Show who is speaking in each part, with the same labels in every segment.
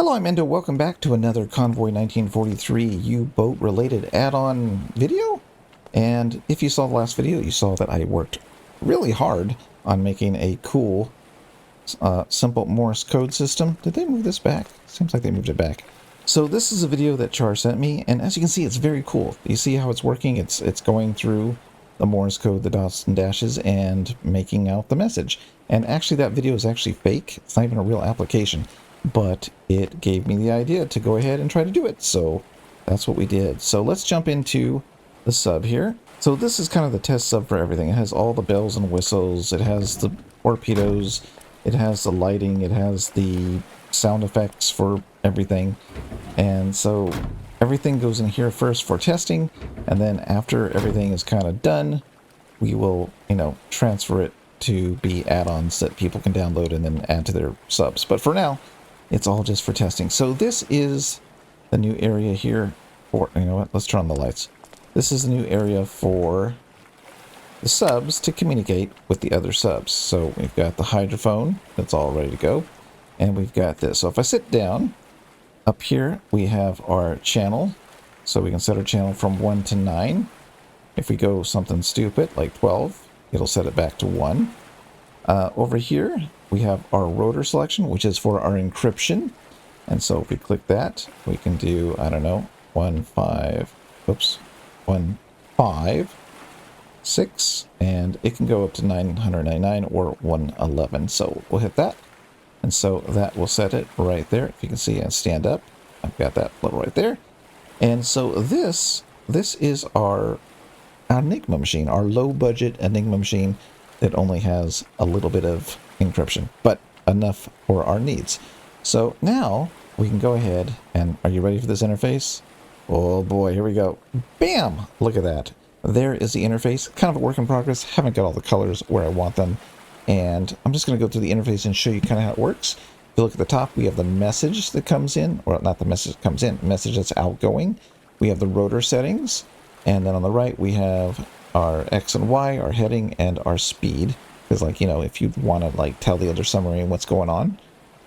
Speaker 1: Hello, I'm Endo. Welcome back to another Convoy 1943 U-boat related add-on video. And if you saw the last video, you saw that I worked really hard on making a cool, simple Morse code system. Did they move this back? Seems like they moved it back. So this is a video that Char sent me, and as you can see, it's very cool. You see how it's working? It's going through the Morse code, the dots and dashes, and making out the message. And actually, that video is actually fake. It's not even a real application. But it gave me the idea to go ahead and try to do it, so that's what we did. So let's jump into the sub here. So this is kind of the test sub for everything. It has all the bells and whistles, it has the torpedoes, it has the lighting, it has the sound effects for everything. And so everything goes in here first for testing, and then after everything is kind of done, we will, transfer it to be add-ons that people can download and then add to their subs. But for now, it's all just for testing. So this is the new area here for, let's turn on the lights. This is the new area for the subs to communicate with the other subs. So we've got the hydrophone that's all ready to go. And we've got this. So if I sit down, up here we have our channel. So we can set our channel from 1 to 9. If we go something stupid like 12, it'll set it back to 1. Over here, we have our rotor selection, which is for our encryption. And so if we click that, we can do, 1, 5, 6, and it can go up to 999 or 111. So we'll hit that. And so that will set it right there. If you can see and stand up, I've got that level right there. And so this is our Enigma machine, our low budget Enigma machine that only has a little bit of encryption, but enough for our needs. So now we can go ahead and, are you ready for this interface? Oh boy, here we go. Bam! Look at that. There is the interface, kind of a work in progress. Haven't got all the colors where I want them. And I'm just going to go through the interface and show you kind of how it works. If you look at the top, we have the message that comes in, or not the message that comes in, message that's outgoing. We have the rotor settings. And then on the right, we have our X and Y, our heading, and our speed. Because, if you want to, tell the other submarine what's going on.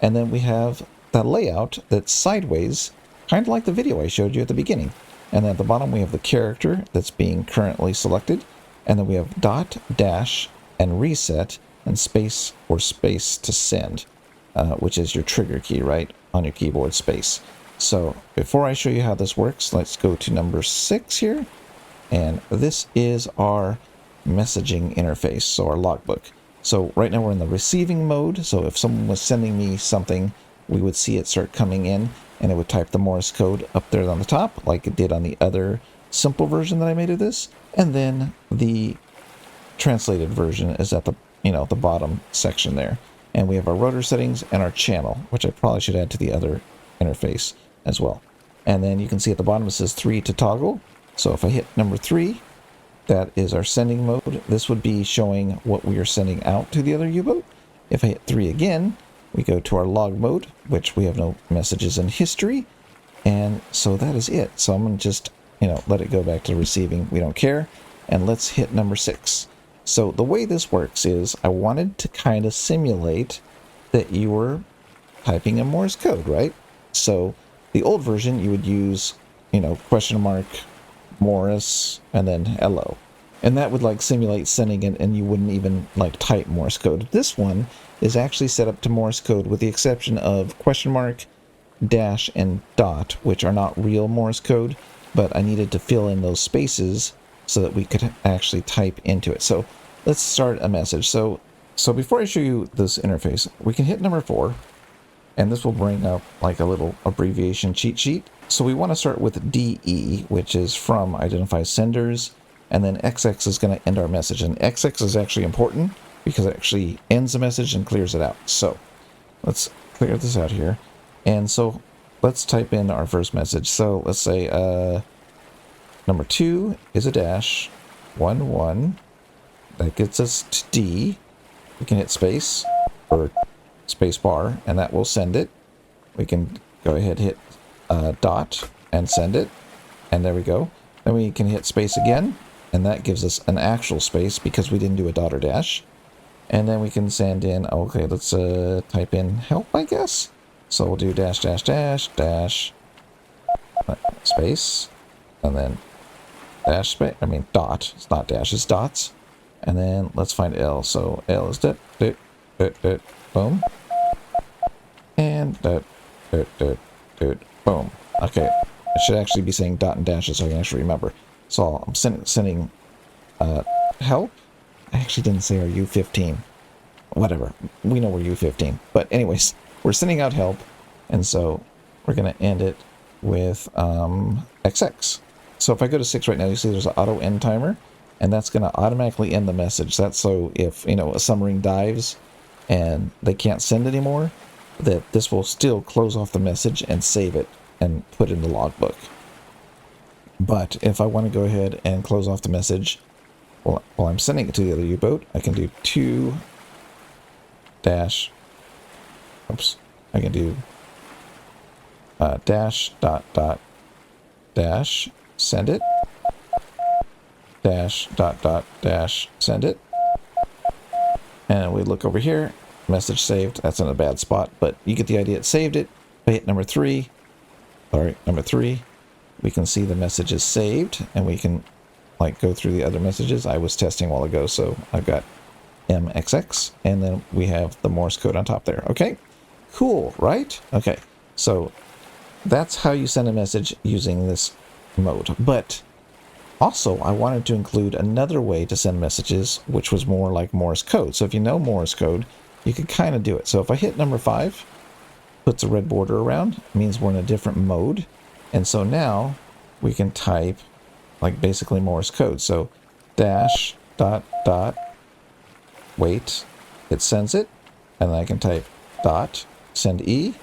Speaker 1: And then we have that layout that's sideways, kind of like the video I showed you at the beginning. And then at the bottom, we have the character that's being currently selected. And then we have dot, dash, and reset, and space or space to send, which is your trigger key, right, on your keyboard, space. So before I show you how this works, let's go to number 6 here. And this is our messaging interface, so our logbook. So right now we're in the receiving mode. So if someone was sending me something, we would see it start coming in, and it would type the Morse code up there on the top, like it did on the other simple version that I made of this. And then the translated version is at the, the bottom section there. And we have our rotor settings and our channel, which I probably should add to the other interface as well. And then you can see at the bottom it says 3 to toggle. So if I hit number 3, that is our sending mode. This would be showing what we are sending out to the other U-boat. If I hit 3 again, we go to our log mode, which we have no messages in history. And so that is it. So I'm going to just, let it go back to receiving. We don't care. And let's hit number 6. So the way this works is I wanted to kind of simulate that you were typing a Morse code, right? So the old version, you would use, question mark, Morse, and then hello. And that would simulate sending it, and you wouldn't even type Morse code. This one is actually set up to Morse code with the exception of question mark, dash, and dot, which are not real Morse code, but I needed to fill in those spaces so that we could actually type into it. So let's start a message. So before I show you this interface, we can hit number 4, and this will bring up a little abbreviation cheat sheet. So we want to start with DE, which is from identify senders, and then XX is going to end our message. And XX is actually important because it actually ends the message and clears it out. So let's clear this out here. And so let's type in our first message. So let's say number 2 is a dash, 1, 1. That gets us to D. We can hit space or space bar, and that will send it. We can go ahead and hit dot and send it, and there we go. Then we can hit space again, and that gives us an actual space because we didn't do a dot or dash. And then we can send in, okay, let's type in help, I guess. So we'll do dash, dash, dash, dash, space, and then dash space, dot. It's not dash, it's dots. And then let's find L. So L is that, boom. And boom. Okay, I should actually be saying dot and dashes so I can actually remember. So I'm sending help. I actually didn't say our U15. Whatever. We know we're U15. But anyways, we're sending out help. And so we're going to end it with XX. So if I go to 6 right now, you see there's an auto end timer. And that's going to automatically end the message. That's so if, a submarine dives and they can't send anymore, that this will still close off the message and save it and put it in the logbook. But if I want to go ahead and close off the message while I'm sending it to the other U-boat, I can do I can do dash dot dot dash send it dash dot dot dash send it, and we look over here, message saved. That's in a bad spot, but you get the idea. It saved it. If I hit number 3, we can see the message is saved, and we can go through the other messages I was testing a while ago. So I've got MXX, and then we have the Morse code on top there. Okay, cool, right? Okay, so that's how you send a message using this mode. But also, I wanted to include another way to send messages, which was more like Morse code. So if you know Morse code, you could kind of do it. So if I hit number 5, puts a red border around, it means we're in a different mode. And so now we can type basically Morse code. So dash dot dot wait, it sends it, and then I can type dot send E.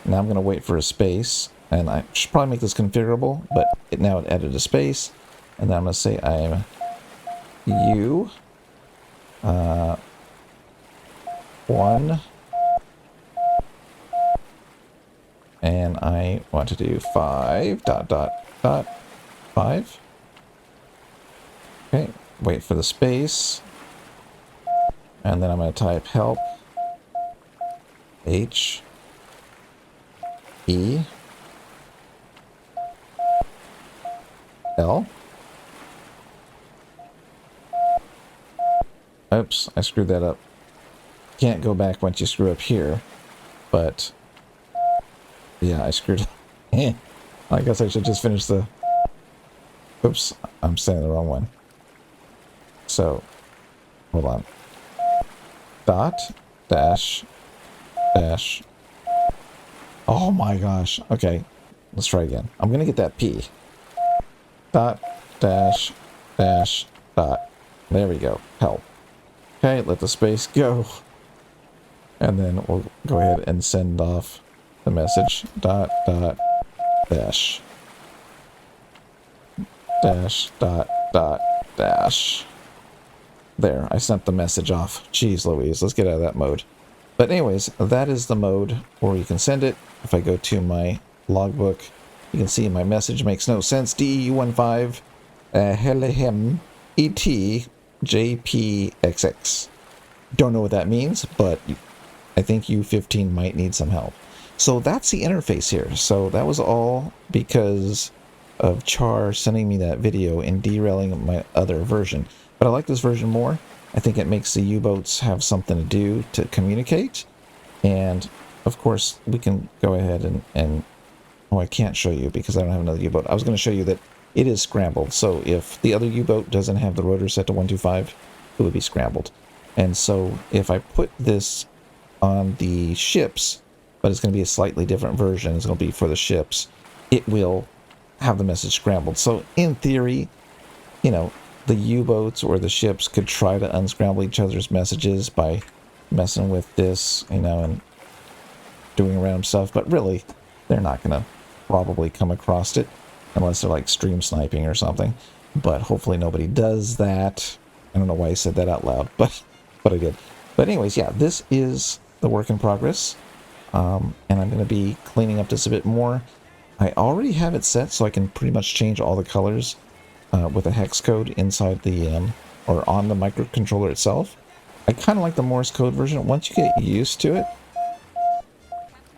Speaker 1: Now I'm going to wait for a space, and I should probably make this configurable, but now it added a space, and then I'm going to say I'm U 1, and I want to do 5 dot dot dot 5. Okay, wait for the space, and then I'm going to type help H E L. Oops, I screwed that up. Can't go back once you screw up here, but yeah, I screwed up. I guess I should just finish the... Oops, I'm saying the wrong one. So, hold on. Dot, dash, dash. Oh my gosh. Okay, let's try again. I'm going to get that P. Dot, dash, dash, dot. There we go. Help. Okay, let the space go. And then we'll go ahead and send off the message. Dot, dot, dash. Dash, dot, dot, dash. There, I sent the message off. Jeez Louise, let's get out of that mode. But anyways, that is the mode where you can send it. If I go to my logbook, you can see my message makes no sense. DEU15 Helehem ET JPXX. Don't know what that means, but I think U15 might need some help. So that's the interface here. So that was all because of Char sending me that video and derailing my other version. But I like this version more. I think it makes the U-boats have something to do to communicate. And of course, we can go ahead and oh, I can't show you because I don't have another U-boat. I was going to show you that it is scrambled. So if the other U-boat doesn't have the rotor set to 125, it would be scrambled. And so if I put this on the ships, but it's going to be a slightly different version, it's going to be for the ships, it will have the message scrambled. So in theory, you know, the U-boats or the ships could try to unscramble each other's messages by messing with this, you know, and doing random stuff, but really, they're not going to probably come across it unless they're like stream sniping or something. But hopefully nobody does that. I don't know why I said that out loud, but I did. But anyways, yeah, this is the work in progress, and I'm going to be cleaning up this a bit more. I already have it set so I can pretty much change all the colors with a hex code inside the or on the microcontroller itself. I kind of like the Morse code version. Once you get used to it,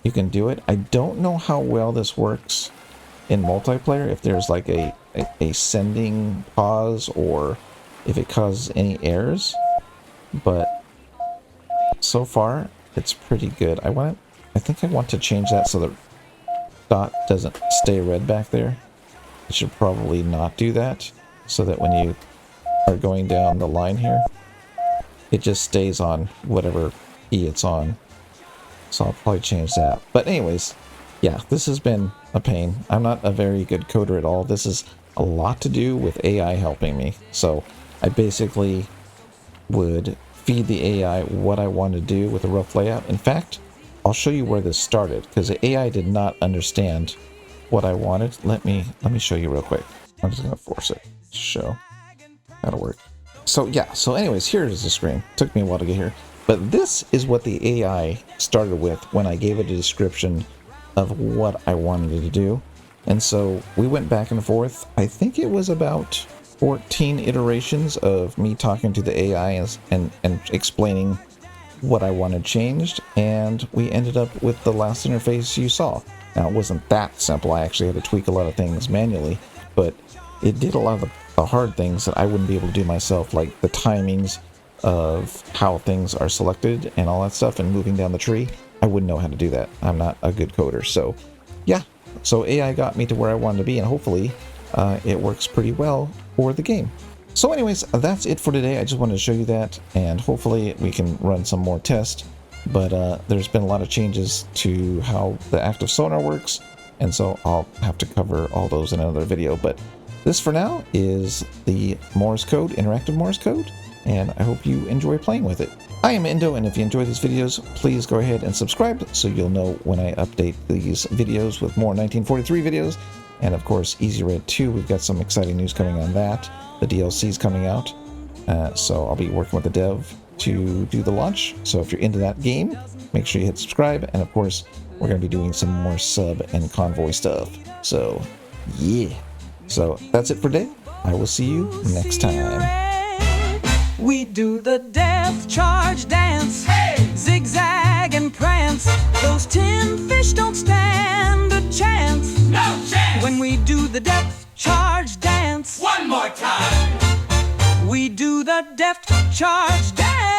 Speaker 1: you can do it. I don't know how well this works in multiplayer, if there's like a sending pause or if it causes any errors, but so far it's pretty good. I think I want to change that so the dot doesn't stay red back there. I should probably not do that, so that when you are going down the line here, it just stays on whatever key it's on. So I'll probably change that. But anyways, yeah, this has been a pain. I'm not a very good coder at all. This is a lot to do with AI helping me. So I basically would feed the AI what I want to do with a rough layout. In fact, I'll show you where this started, because the AI did not understand what I wanted. Let me show you real quick. I'm just going to force it to show how to work. So yeah, so anyways, here's the screen. Took me a while to get here. But this is what the AI started with when I gave it a description of what I wanted it to do. And so we went back and forth. I think it was about 14 iterations of me talking to the AI and explaining what I wanted changed. And we ended up with the last interface you saw. Now, it wasn't that simple. I actually had to tweak a lot of things manually, but it did a lot of the hard things that I wouldn't be able to do myself, like the timings of how things are selected and all that stuff and moving down the tree. I wouldn't know how to do that. I'm not a good coder. So yeah, so AI got me to where I wanted to be, and hopefully it works pretty well for the game. So anyways, that's it for today. I just wanted to show you that, and hopefully we can run some more tests. But there's been a lot of changes to how the active sonar works, and so I'll have to cover all those in another video. But this for now is the Morse code, interactive Morse code, and I hope you enjoy playing with it. I am Indo, and if you enjoy these videos, please go ahead and subscribe so you'll know when I update these videos with more 1943 videos. And of course, Easy Red 2, we've got some exciting news coming on that. The DLC is coming out, so I'll be working with the dev to do the launch. So if you're into that game, make sure you hit subscribe. And of course, we're going to be doing some more sub and convoy stuff. So yeah. So that's it for today. I will see you next time.
Speaker 2: We do the depth charge dance, hey! Zigzag and prance. Those 10 fish don't stand a chance.
Speaker 3: No chance!
Speaker 2: When we do the depth charge dance.
Speaker 3: One more time!
Speaker 2: We do the depth charge dance.